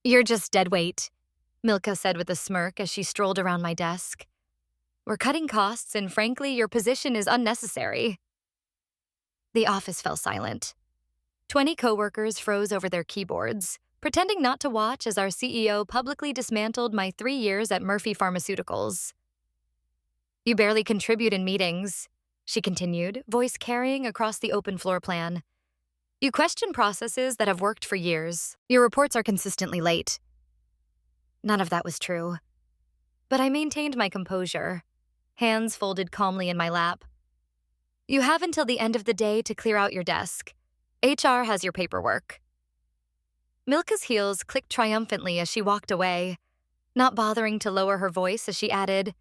You're just dead weight, Milka said with a smirk as she strolled around my desk. We're cutting costs, and frankly, your position is unnecessary. The office fell silent. 20 coworkers froze over their keyboards, pretending not to watch as our CEO publicly dismantled my 3 years at Murphy Pharmaceuticals. You barely contribute in meetings, she continued, voice carrying across the open floor plan. You question processes that have worked for years. Your reports are consistently late. None of that was true. But I maintained my composure, hands folded calmly in my lap. You have until the end of the day to clear out your desk. HR has your paperwork. Milka's heels clicked triumphantly as she walked away, not bothering to lower her voice as she added,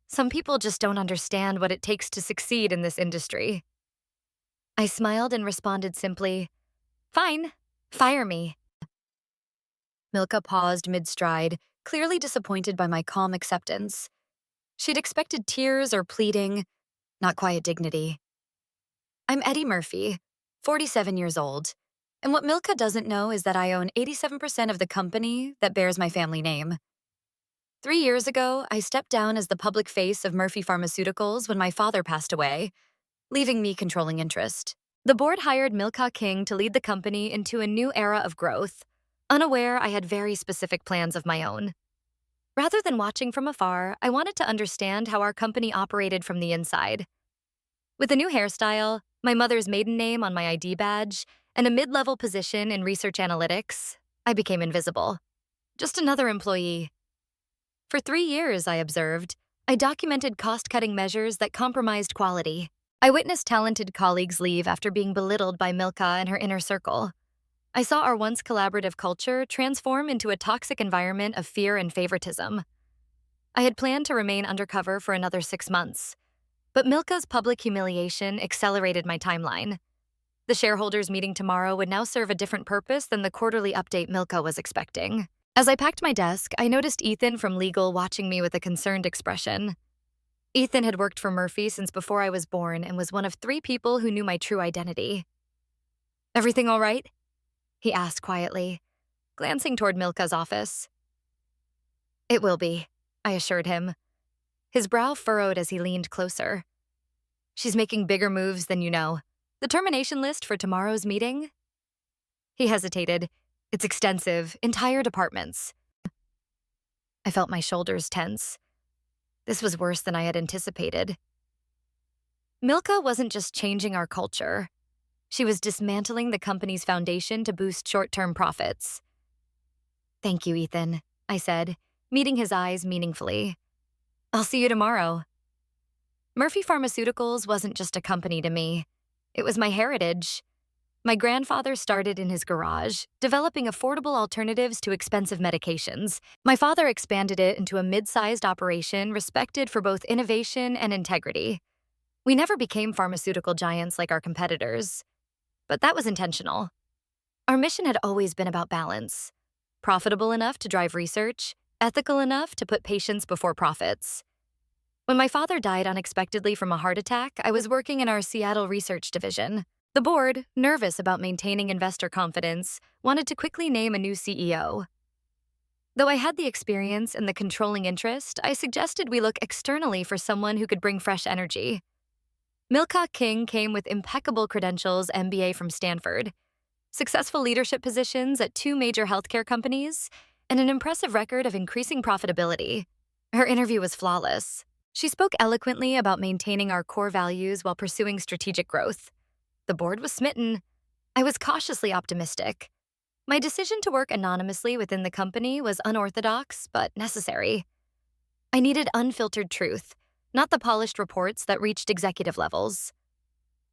Some people just don't understand what it takes to succeed in this industry. I smiled and responded simply, Fine, fire me. Milka paused mid-stride, clearly disappointed by my calm acceptance. She'd expected tears or pleading, not quiet dignity. I'm Eddie Murphy, 47 years old, and what Milka doesn't know is that I own 87% of the company that bears my family name. 3 years ago, I stepped down as the public face of Murphy Pharmaceuticals when my father passed away, leaving me controlling interest. The board hired Milka King to lead the company into a new era of growth, unaware I had very specific plans of my own. Rather than watching from afar, I wanted to understand how our company operated from the inside. With a new hairstyle, my mother's maiden name on my ID badge, and a mid-level position in research analytics, I became invisible. Just another employee. For 3 years, I observed, I documented cost-cutting measures that compromised quality. I witnessed talented colleagues leave after being belittled by Milka and her inner circle. I saw our once collaborative culture transform into a toxic environment of fear and favoritism. I had planned to remain undercover for another 6 months, but Milka's public humiliation accelerated my timeline. The shareholders' meeting tomorrow would now serve a different purpose than the quarterly update Milka was expecting. As I packed my desk, I noticed Ethan from legal watching me with a concerned expression. Ethan had worked for Murphy since before I was born and was one of 3 people who knew my true identity. Everything all right? He asked quietly, glancing toward Milka's office. It will be, I assured him. His brow furrowed as he leaned closer. She's making bigger moves than you know. The termination list for tomorrow's meeting? He hesitated. It's extensive, entire departments. I felt my shoulders tense. This was worse than I had anticipated. Milka wasn't just changing our culture. She was dismantling the company's foundation to boost short-term profits. Thank you, Ethan, I said, meeting his eyes meaningfully. I'll see you tomorrow. Murphy Pharmaceuticals wasn't just a company to me. It was my heritage. My grandfather started in his garage, developing affordable alternatives to expensive medications. My father expanded it into a mid-sized operation respected for both innovation and integrity. We never became pharmaceutical giants like our competitors, but that was intentional. Our mission had always been about balance. Profitable enough to drive research, ethical enough to put patients before profits. When my father died unexpectedly from a heart attack, I was working in our Seattle research division. The board, nervous about maintaining investor confidence, wanted to quickly name a new CEO. Though I had the experience and the controlling interest, I suggested we look externally for someone who could bring fresh energy. Milka King came with impeccable credentials, MBA from Stanford, successful leadership positions at 2 major healthcare companies, and an impressive record of increasing profitability. Her interview was flawless. She spoke eloquently about maintaining our core values while pursuing strategic growth. The board was smitten. I was cautiously optimistic. My decision to work anonymously within the company was unorthodox, but necessary. I needed unfiltered truth, not the polished reports that reached executive levels.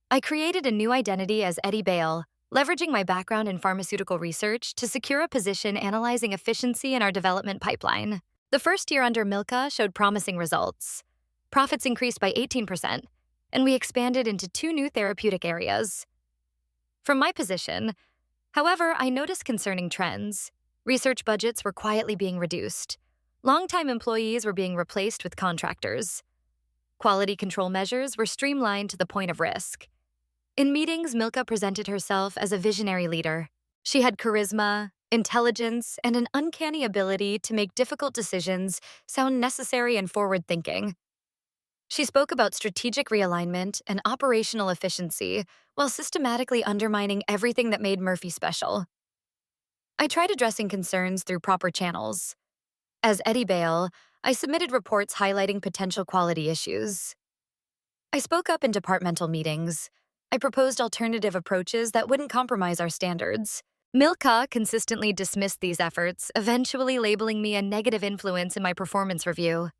I created a new identity as Eddie Bale, leveraging my background in pharmaceutical research to secure a position analyzing efficiency in our development pipeline. The first year under Milka showed promising results. Profits increased by 18%, and we expanded into 2 new therapeutic areas. From my position, however, I noticed concerning trends. Research budgets were quietly being reduced. Longtime employees were being replaced with contractors. Quality control measures were streamlined to the point of risk. In meetings, Milka presented herself as a visionary leader. She had charisma, intelligence, and an uncanny ability to make difficult decisions sound necessary and forward-thinking. She spoke about strategic realignment and operational efficiency while systematically undermining everything that made Murphy special. I tried addressing concerns through proper channels. As Eddie Bale, I submitted reports highlighting potential quality issues. I spoke up in departmental meetings. I proposed alternative approaches that wouldn't compromise our standards. Milka consistently dismissed these efforts, eventually labeling me a negative influence in my performance review.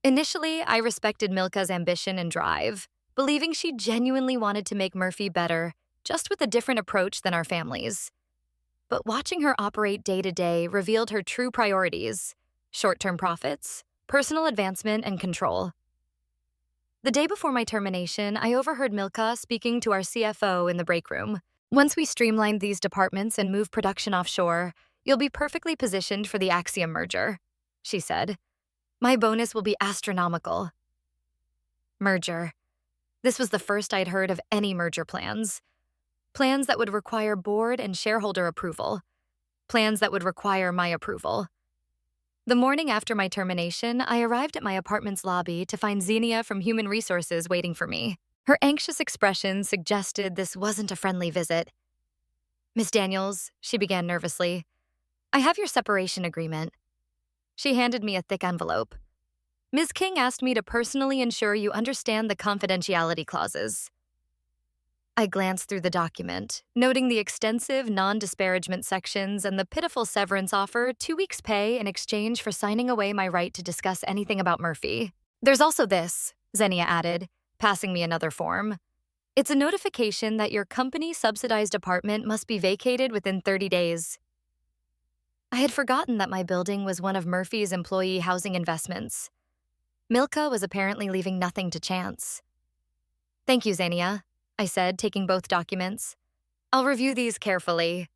Initially, I respected Milka's ambition and drive, believing she genuinely wanted to make Murphy better, just with a different approach than our families. But watching her operate day to day revealed her true priorities: short-term profits, personal advancement, and control. The day before my termination, I overheard Milka speaking to our CFO in the break room. "Once we streamline these departments and move production offshore, you'll be perfectly positioned for the Axiom merger," she said. "My bonus will be astronomical." Merger. This was the first I'd heard of any merger plans. Plans that would require board and shareholder approval. Plans that would require my approval. The morning after my termination, I arrived at my apartment's lobby to find Xenia from Human Resources waiting for me. Her anxious expression suggested this wasn't a friendly visit. "Miss Daniels," she began nervously, "I have your separation agreement." She handed me a thick envelope. "Ms. King asked me to personally ensure you understand the confidentiality clauses." I glanced through the document, noting the extensive non-disparagement sections and the pitiful severance offer, 2 weeks' pay in exchange for signing away my right to discuss anything about Murphy. "There's also this," Xenia added, passing me another form. "It's a notification that your company-subsidized apartment must be vacated within 30 days. I had forgotten that my building was one of Murphy's employee housing investments. Milka was apparently leaving nothing to chance. "Thank you, Xenia," I said, taking both documents. "I'll review these carefully."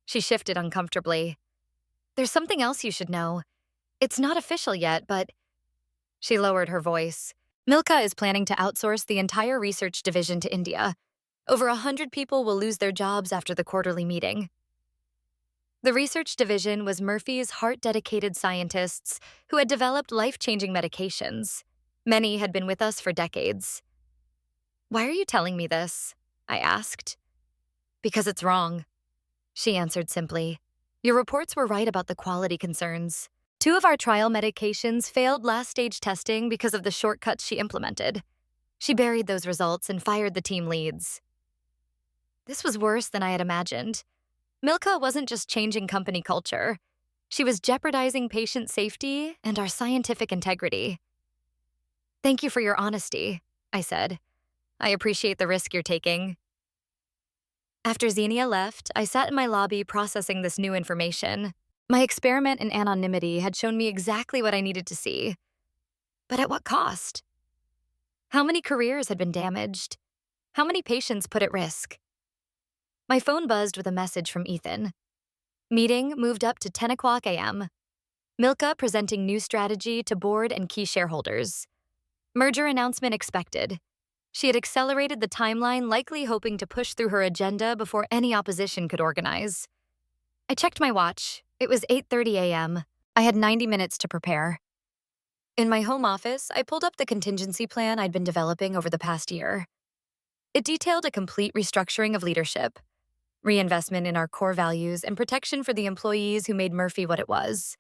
She shifted uncomfortably. "There's something else you should know. It's not official yet, but—" She lowered her voice. "Milka is planning to outsource the entire research division to India. Over 100 people will lose their jobs after the quarterly meeting." The research division was Murphy's heart-dedicated scientists who had developed life-changing medications. Many had been with us for decades. "Why are you telling me this?" I asked. "Because it's wrong," she answered simply. "Your reports were right about the quality concerns. 2 of our trial medications failed last-stage testing because of the shortcuts she implemented. She buried those results and fired the team leads." This was worse than I had imagined. Milka wasn't just changing company culture. She was jeopardizing patient safety and our scientific integrity. "Thank you for your honesty," I said. "I appreciate the risk you're taking." After Xenia left, I sat in my lobby processing this new information. My experiment in anonymity had shown me exactly what I needed to see. But at what cost? How many careers had been damaged? How many patients put at risk? My phone buzzed with a message from Ethan. Meeting moved up to 10 o'clock a.m. Milka presenting new strategy to board and key shareholders. Merger announcement expected. She had accelerated the timeline, likely hoping to push through her agenda before any opposition could organize. I checked my watch. It was 8:30 a.m. I had 90 minutes to prepare. In my home office, I pulled up the contingency plan I'd been developing over the past year. It detailed a complete restructuring of leadership, reinvestment in our core values, and protection for the employees who made Murphy what it was.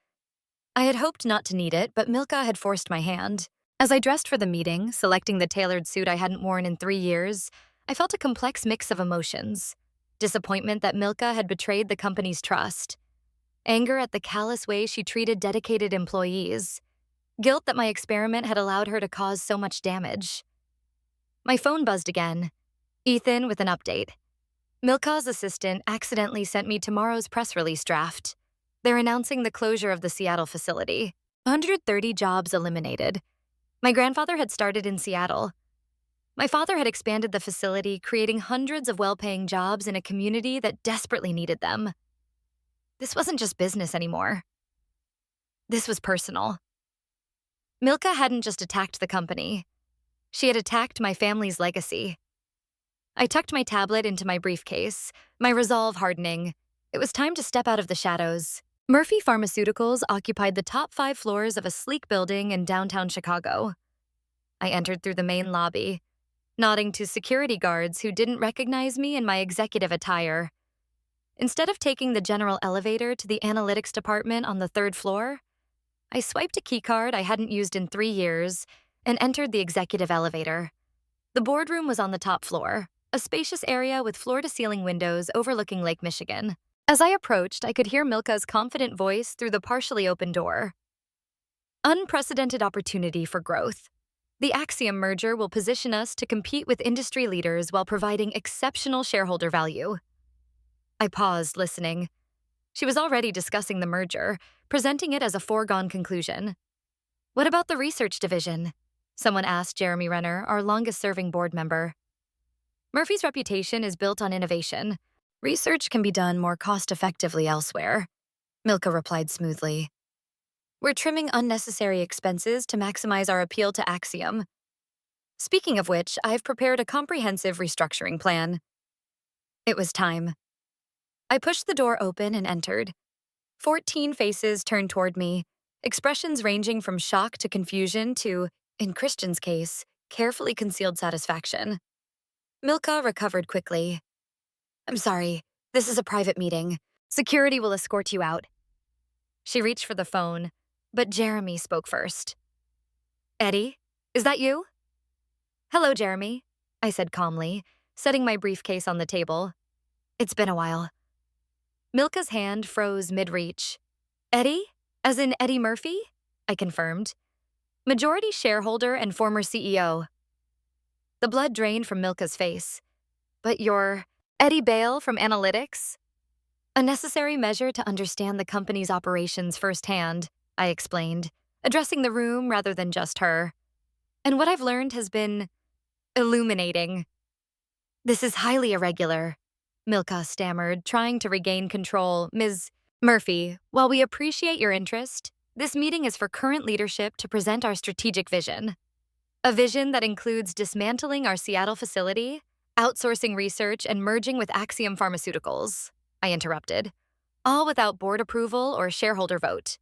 I had hoped not to need it, but Milka had forced my hand. As I dressed for the meeting, selecting the tailored suit I hadn't worn in 3 years, I felt a complex mix of emotions. Disappointment that Milka had betrayed the company's trust. Anger at the callous way she treated dedicated employees. Guilt that my experiment had allowed her to cause so much damage. My phone buzzed again. Ethan with an update. Milka's assistant accidentally sent me tomorrow's press release draft. They're announcing the closure of the Seattle facility. 130 jobs eliminated. My grandfather had started in Seattle. My father had expanded the facility, creating hundreds of well-paying jobs in a community that desperately needed them. This wasn't just business anymore. This was personal. Milka hadn't just attacked the company. She had attacked my family's legacy. I tucked my tablet into my briefcase, my resolve hardening. It was time to step out of the shadows. Murphy Pharmaceuticals occupied the top 5 floors of a sleek building in downtown Chicago. I entered through the main lobby, nodding to security guards who didn't recognize me in my executive attire. Instead of taking the general elevator to the analytics department on the 3rd floor, I swiped a keycard I hadn't used in 3 years and entered the executive elevator. The boardroom was on the top floor, a spacious area with floor-to-ceiling windows overlooking Lake Michigan. As I approached, I could hear Milka's confident voice through the partially open door. Unprecedented opportunity for growth. The Axiom merger will position us to compete with industry leaders while providing exceptional shareholder value. I paused, listening. She was already discussing the merger, presenting it as a foregone conclusion. What about the research division? Someone asked Jeremy Renner, our longest-serving board member. Murphy's reputation is built on innovation. Research can be done more cost-effectively elsewhere, Milka replied smoothly. We're trimming unnecessary expenses to maximize our appeal to Axiom. Speaking of which, I've prepared a comprehensive restructuring plan. It was time. I pushed the door open and entered. 14 faces turned toward me, expressions ranging from shock to confusion to, in Christian's case, carefully concealed satisfaction. Milka recovered quickly. I'm sorry, this is a private meeting. Security will escort you out. She reached for the phone, but Jeremy spoke first. Eddie, is that you? Hello, Jeremy, I said calmly, setting my briefcase on the table. It's been a while. Milka's hand froze mid-reach. Eddie? As in Eddie Murphy? I confirmed. Majority shareholder and former CEO. The blood drained from Milka's face. But you're Eddie Bale from Analytics? A necessary measure to understand the company's operations firsthand, I explained, addressing the room rather than just her. And what I've learned has been illuminating. This is highly irregular, Milka stammered, trying to regain control. Ms. Murphy, while we appreciate your interest, this meeting is for current leadership to present our strategic vision. A vision that includes dismantling our Seattle facility, outsourcing research, and merging with Axiom Pharmaceuticals, I interrupted, all without board approval or shareholder vote.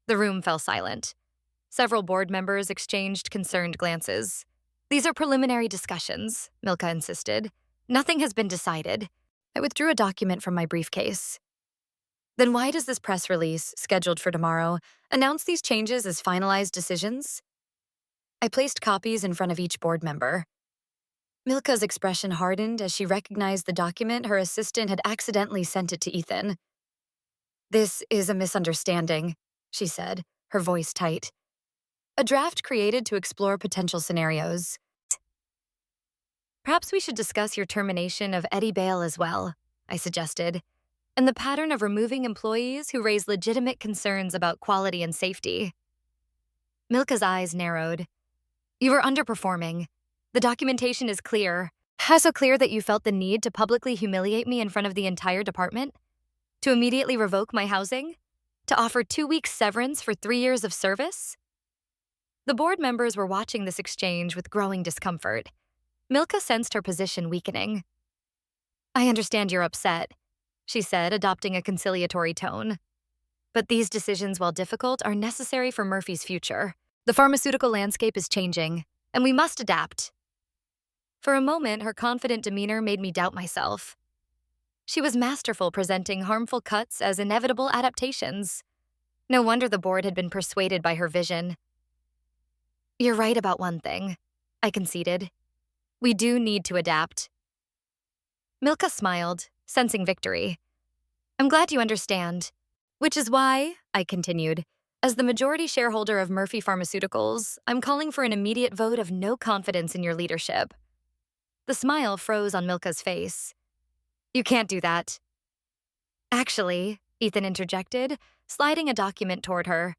The room fell silent. Several board members exchanged concerned glances. These are preliminary discussions, Milka insisted. Nothing has been decided. I withdrew a document from my briefcase. Then why does this press release, scheduled for tomorrow, announce these changes as finalized decisions? I placed copies in front of each board member. Milka's expression hardened as she recognized the document her assistant had accidentally sent it to Ethan. This is a misunderstanding, she said, her voice tight. A draft created to explore potential scenarios. Perhaps we should discuss your termination of Eddie Bale as well, I suggested, and the pattern of removing employees who raise legitimate concerns about quality and safety. Milka's eyes narrowed. You were underperforming. The documentation is clear. How so clear that you felt the need to publicly humiliate me in front of the entire department? To immediately revoke my housing? To offer 2 weeks severance for 3 years of service? The board members were watching this exchange with growing discomfort. Milka sensed her position weakening. I understand you're upset, she said, adopting a conciliatory tone. But these decisions, while difficult, are necessary for Murphy's future. The pharmaceutical landscape is changing, and we must adapt. For a moment, her confident demeanor made me doubt myself. She was masterful presenting harmful cuts as inevitable adaptations. No wonder the board had been persuaded by her vision. You're right about one thing, I conceded. We do need to adapt. Milka smiled, sensing victory. I'm glad you understand. Which is why, I continued, as the majority shareholder of Murphy Pharmaceuticals, I'm calling for an immediate vote of no confidence in your leadership. The smile froze on Milka's face. You can't do that. Actually, Ethan interjected, sliding a document toward her.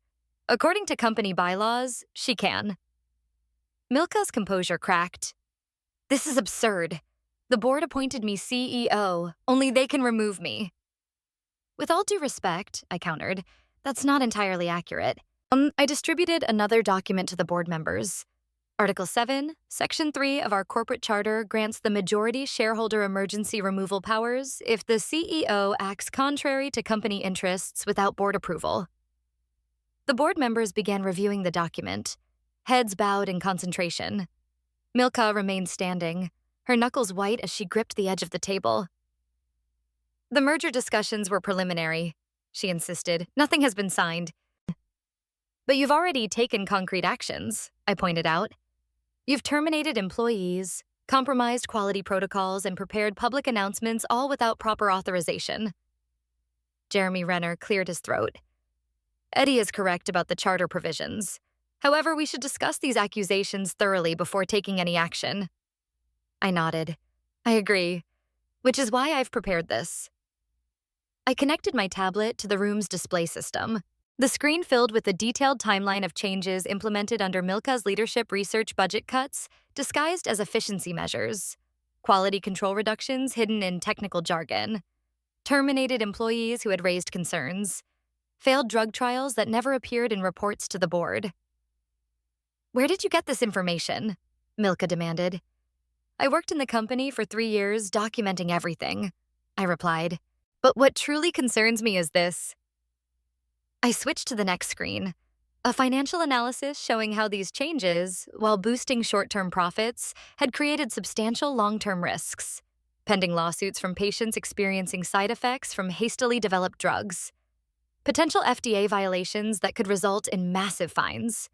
According to company bylaws, she can. Milka's composure cracked. This is absurd. The board appointed me CEO, only they can remove me. With all due respect, I countered, that's not entirely accurate. I distributed another document to the board members. Article 7, Section 3 of our corporate charter grants the majority shareholder emergency removal powers if the CEO acts contrary to company interests without board approval. The board members began reviewing the document, heads bowed in concentration. Milka remained standing, her knuckles white as she gripped the edge of the table. The merger discussions were preliminary, she insisted. Nothing has been signed. But you've already taken concrete actions, I pointed out. You've terminated employees, compromised quality protocols, and prepared public announcements all without proper authorization. Jeremy Renner cleared his throat. Eddie is correct about the charter provisions. However, we should discuss these accusations thoroughly before taking any action. I nodded. I agree, which is why I've prepared this. I connected my tablet to the room's display system. The screen filled with a detailed timeline of changes implemented under Milka's leadership research budget cuts, disguised as efficiency measures, quality control reductions hidden in technical jargon, terminated employees who had raised concerns, failed drug trials that never appeared in reports to the board. Where did you get this information? Milka demanded. I worked in the company for 3 years documenting everything, I replied. But what truly concerns me is this. I switched to the next screen, a financial analysis showing how these changes, while boosting short-term profits, had created substantial long-term risks, pending lawsuits from patients experiencing side effects from hastily developed drugs, potential FDA violations that could result in massive fines,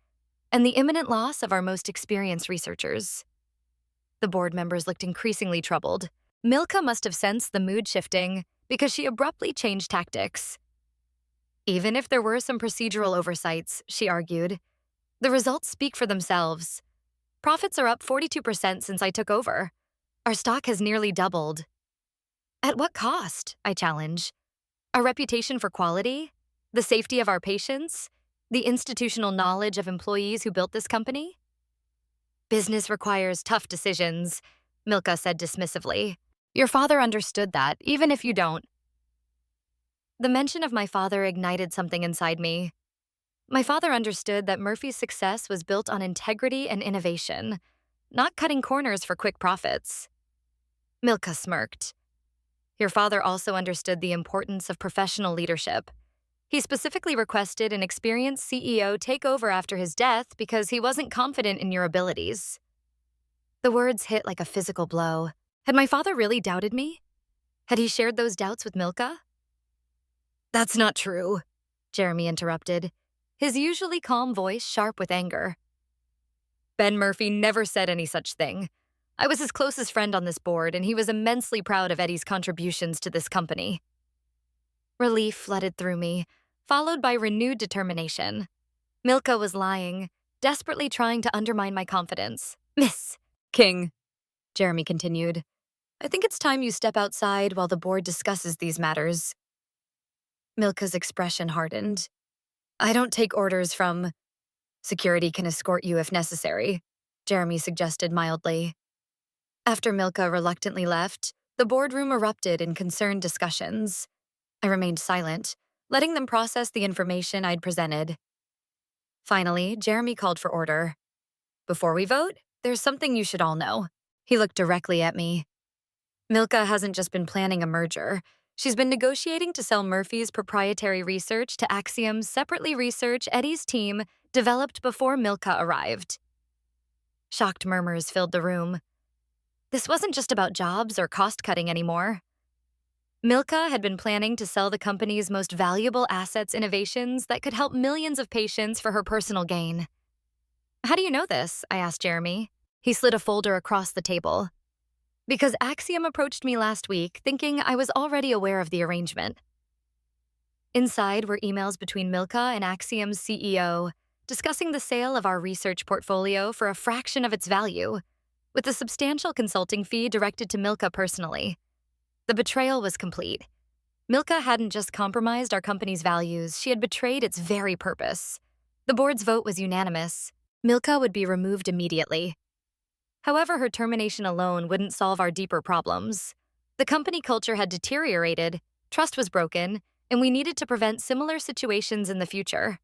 and the imminent loss of our most experienced researchers. The board members looked increasingly troubled. Milka must have sensed the mood shifting because she abruptly changed tactics. Even if there were some procedural oversights, she argued, the results speak for themselves. Profits are up 42% since I took over. Our stock has nearly doubled. At what cost? I challenge. Our reputation for quality? The safety of our patients? The institutional knowledge of employees who built this company? Business requires tough decisions, Milka said dismissively. Your father understood that, even if you don't. The mention of my father ignited something inside me. My father understood that Murphy's success was built on integrity and innovation, not cutting corners for quick profits. Milka smirked. Your father also understood the importance of professional leadership. He specifically requested an experienced CEO take over after his death because he wasn't confident in your abilities. The words hit like a physical blow. Had my father really doubted me? Had he shared those doubts with Milka? That's not true, Jeremy interrupted, his usually calm voice sharp with anger. Ben Murphy never said any such thing. I was his closest friend on this board, and he was immensely proud of Eddie's contributions to this company. Relief flooded through me, followed by renewed determination. Milka was lying, desperately trying to undermine my confidence. Miss King, Jeremy continued, I think it's time you step outside while the board discusses these matters. Milka's expression hardened. I don't take orders from... Security can escort you if necessary, Jeremy suggested mildly. After Milka reluctantly left, the boardroom erupted in concerned discussions. I remained silent, letting them process the information I'd presented. Finally, Jeremy called for order. Before we vote, there's something you should all know. He looked directly at me. Milka hasn't just been planning a merger. She's been negotiating to sell Murphy's proprietary research to Axiom's separately research Eddie's team developed before Milka arrived. Shocked murmurs filled the room. This wasn't just about jobs or cost-cutting anymore. Milka had been planning to sell the company's most valuable assets innovations that could help millions of patients for her personal gain. How do you know this? I asked Jeremy. He slid a folder across the table. Because Axiom approached me last week thinking I was already aware of the arrangement. Inside were emails between Milka and Axiom's CEO discussing the sale of our research portfolio for a fraction of its value, with a substantial consulting fee directed to Milka personally. The betrayal was complete. Milka hadn't just compromised our company's values, she had betrayed its very purpose. The board's vote was unanimous. Milka would be removed immediately. However, her termination alone wouldn't solve our deeper problems. The company culture had deteriorated, trust was broken, and we needed to prevent similar situations in the future.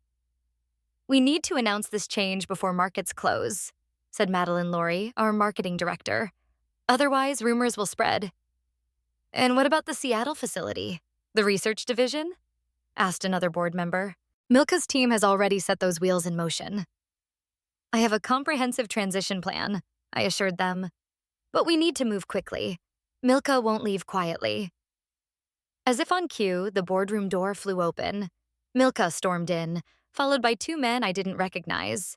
We need to announce this change before markets close, said Madeline Laurie, our marketing director. Otherwise, rumors will spread. And what about the Seattle facility? The research division? Asked another board member. Milka's team has already set those wheels in motion. I have a comprehensive transition plan, I assured them. But we need to move quickly. Milka won't leave quietly. As if on cue, the boardroom door flew open. Milka stormed in, followed by two men I didn't recognize.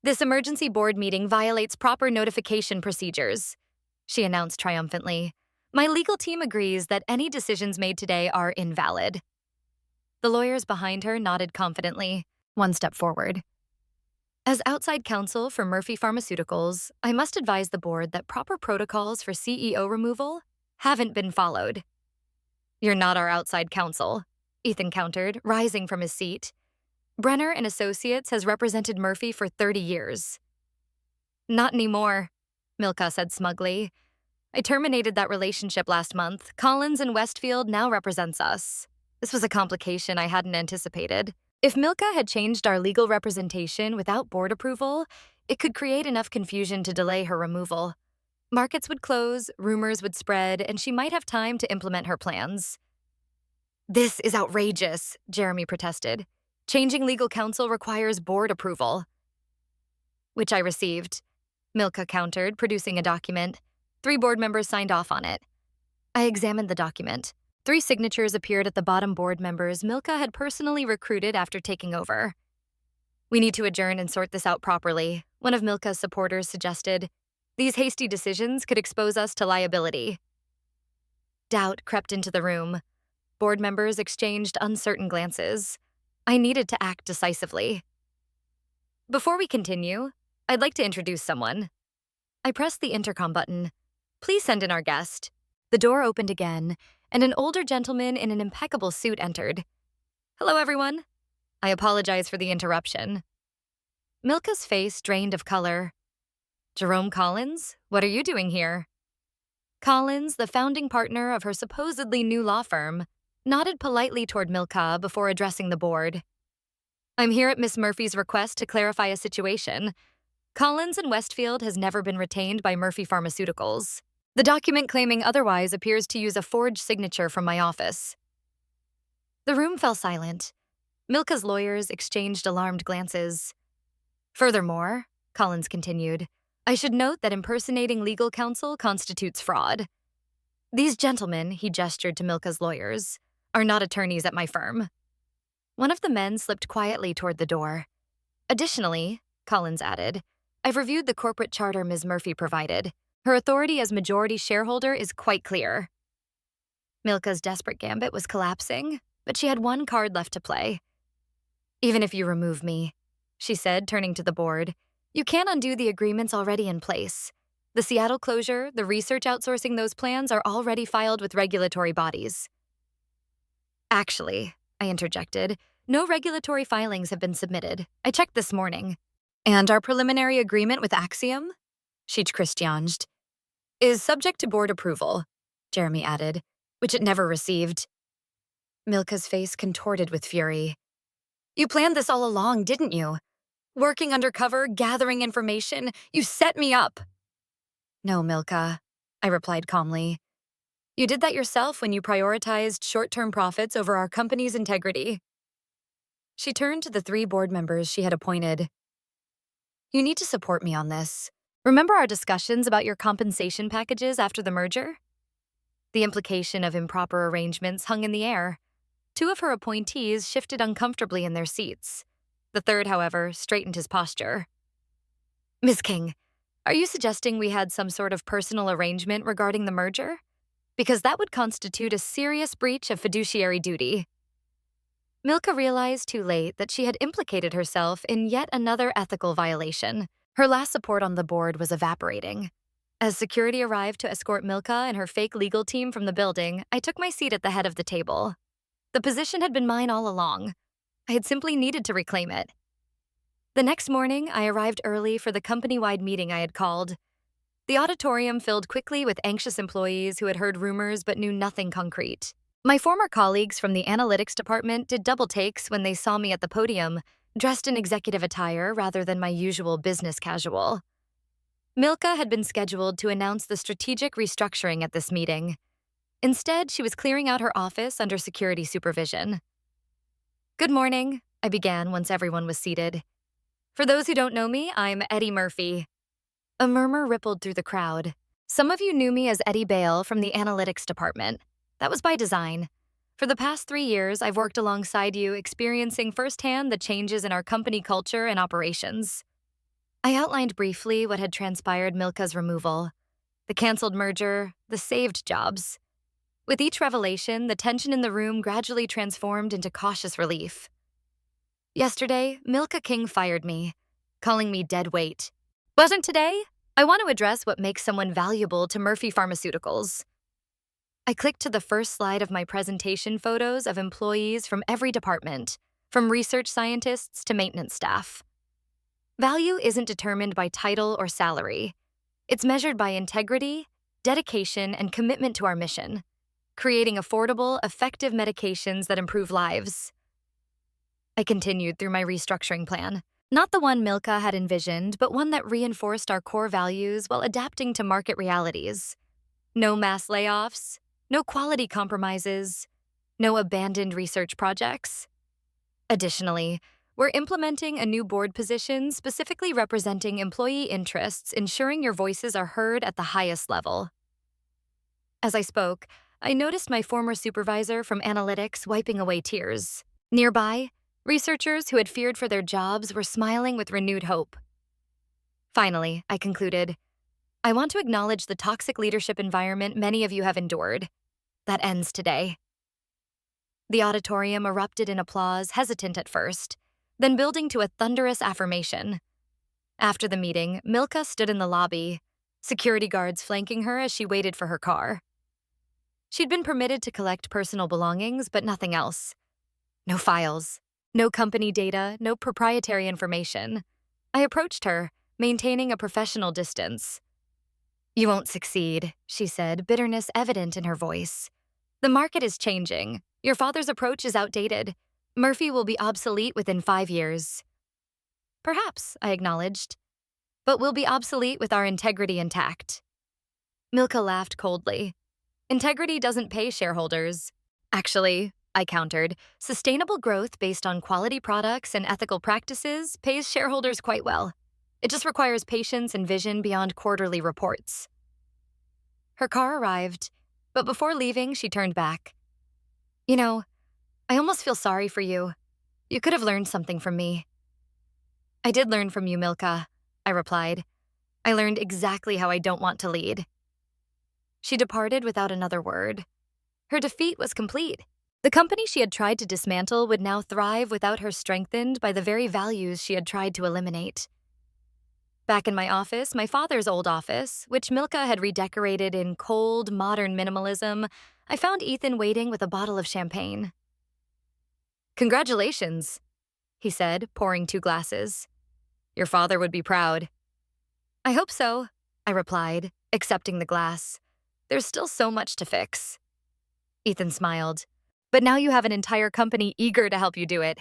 This emergency board meeting violates proper notification procedures, she announced triumphantly. My legal team agrees that any decisions made today are invalid. The lawyers behind her nodded confidently, one step forward. As outside counsel for Murphy Pharmaceuticals, I must advise the board that proper protocols for CEO removal haven't been followed. You're not our outside counsel, Ethan countered, rising from his seat. Brenner and Associates has represented Murphy for 30 years. Not anymore, Milka said smugly. I terminated that relationship last month. Collins and Westfield now represents us. This was a complication I hadn't anticipated. If Milka had changed our legal representation without board approval, it could create enough confusion to delay her removal. Markets would close, rumors would spread, and she might have time to implement her plans. This is outrageous, Jeremy protested. Changing legal counsel requires board approval. Which I received, Milka countered, producing a document. 3 board members signed off on it. I examined the document. 3 signatures appeared at the bottom board members Milka had personally recruited after taking over. We need to adjourn and sort this out properly, one of Milka's supporters suggested. These hasty decisions could expose us to liability. Doubt crept into the room. Board members exchanged uncertain glances. I needed to act decisively. Before we continue, I'd like to introduce someone. I pressed the intercom button. Please send in our guest. The door opened again, and an older gentleman in an impeccable suit entered. Hello, everyone. I apologize for the interruption. Milka's face drained of color. Jerome Collins, what are you doing here? Collins, the founding partner of her supposedly new law firm, nodded politely toward Milka before addressing the board. I'm here at Miss Murphy's request to clarify a situation. Collins and Westfield has never been retained by Murphy Pharmaceuticals. The document claiming otherwise appears to use a forged signature from my office. The room fell silent. Milka's lawyers exchanged alarmed glances. Furthermore, Collins continued, I should note that impersonating legal counsel constitutes fraud. These gentlemen, he gestured to Milka's lawyers, are not attorneys at my firm. One of the men slipped quietly toward the door. Additionally, Collins added, I've reviewed the corporate charter Ms. Murphy provided. Her authority as majority shareholder is quite clear. Milka's desperate gambit was collapsing, but she had one card left to play. Even if you remove me, she said, turning to the board, you can't undo the agreements already in place. The Seattle closure, the research outsourcing those plans are already filed with regulatory bodies. Actually, I interjected, no regulatory filings have been submitted. I checked this morning. And our preliminary agreement with Axiom? She christianed. Is subject to board approval, Jeremy added, which it never received. Milka's face contorted with fury. You planned this all along, didn't you? Working undercover, gathering information, you set me up. No, Milka, I replied calmly. You did that yourself when you prioritized short-term profits over our company's integrity. She turned to the 3 board members she had appointed. You need to support me on this. Remember our discussions about your compensation packages after the merger? The implication of improper arrangements hung in the air. 2 of her appointees shifted uncomfortably in their seats. The third, however, straightened his posture. Ms. King, are you suggesting we had some sort of personal arrangement regarding the merger? Because that would constitute a serious breach of fiduciary duty. Milka realized too late that she had implicated herself in yet another ethical violation. Her last support on the board was evaporating. As security arrived to escort Milka and her fake legal team from the building, I took my seat at the head of the table. The position had been mine all along. I had simply needed to reclaim it. The next morning, I arrived early for the company-wide meeting I had called. The auditorium filled quickly with anxious employees who had heard rumors but knew nothing concrete. My former colleagues from the analytics department did double takes when they saw me at the podium, dressed in executive attire rather than my usual business casual. Milka had been scheduled to announce the strategic restructuring at this meeting. Instead, she was clearing out her office under security supervision. "Good morning," I began once everyone was seated. "For those who don't know me, I'm Eddie Murphy." A murmur rippled through the crowd. "Some of you knew me as Eddie Bale from the analytics department. That was by design. For the past 3 years, I've worked alongside you, experiencing firsthand the changes in our company culture and operations." I outlined briefly what had transpired Milka's removal, the canceled merger, the saved jobs. With each revelation, the tension in the room gradually transformed into cautious relief. "Yesterday, Milka King fired me, calling me dead weight. Wasn't today? I want to address what makes someone valuable to Murphy Pharmaceuticals." I clicked to the first slide of my presentation photos of employees from every department, from research scientists to maintenance staff. Value isn't determined by title or salary. It's measured by integrity, dedication, and commitment to our mission, creating affordable, effective medications that improve lives. I continued through my restructuring plan. Not the one Milka had envisioned, but one that reinforced our core values while adapting to market realities. No mass layoffs, no quality compromises, no abandoned research projects. Additionally, we're implementing a new board position specifically representing employee interests, ensuring your voices are heard at the highest level. As I spoke, I noticed my former supervisor from analytics wiping away tears. Nearby, researchers who had feared for their jobs were smiling with renewed hope. Finally, I concluded, "I want to acknowledge the toxic leadership environment many of you have endured. That ends today." The auditorium erupted in applause, hesitant at first, then building to a thunderous affirmation. After the meeting, Milka stood in the lobby, security guards flanking her as she waited for her car. She'd been permitted to collect personal belongings, but nothing else. No files, no company data, no proprietary information. I approached her, maintaining a professional distance. "You won't succeed," she said, bitterness evident in her voice. "The market is changing. Your father's approach is outdated. Murphy will be obsolete within 5 years." "Perhaps," I acknowledged, "but we'll be obsolete with our integrity intact." Milka laughed coldly. "Integrity doesn't pay shareholders." "Actually," I countered, "sustainable growth based on quality products and ethical practices pays shareholders quite well. It just requires patience and vision beyond quarterly reports." Her car arrived, but before leaving, she turned back. "You know, I almost feel sorry for you. You could have learned something from me." "I did learn from you, Milka," I replied. "I learned exactly how I don't want to lead." She departed without another word. Her defeat was complete. The company she had tried to dismantle would now thrive without her, strengthened by the very values she had tried to eliminate. Back in my office, my father's old office, which Milka had redecorated in cold, modern minimalism, I found Ethan waiting with a bottle of champagne. "Congratulations," he said, pouring 2 glasses. "Your father would be proud." "I hope so," I replied, accepting the glass. "There's still so much to fix." Ethan smiled. "But now you have an entire company eager to help you do it."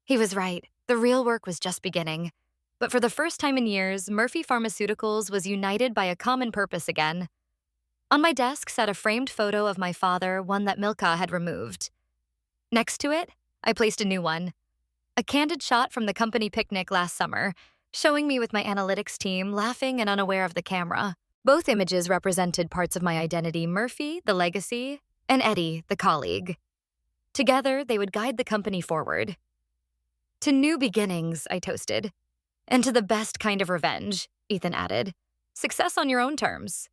He was right. The real work was just beginning. But for the first time in years, Murphy Pharmaceuticals was united by a common purpose again. On my desk sat a framed photo of my father, one that Milka had removed. Next to it, I placed a new one, a candid shot from the company picnic last summer, showing me with my analytics team laughing and unaware of the camera. Both images represented parts of my identity: Murphy, the legacy, and Eddie, the colleague. Together, they would guide the company forward. "To new beginnings," I toasted. "And to the best kind of revenge," Ethan added. "Success on your own terms."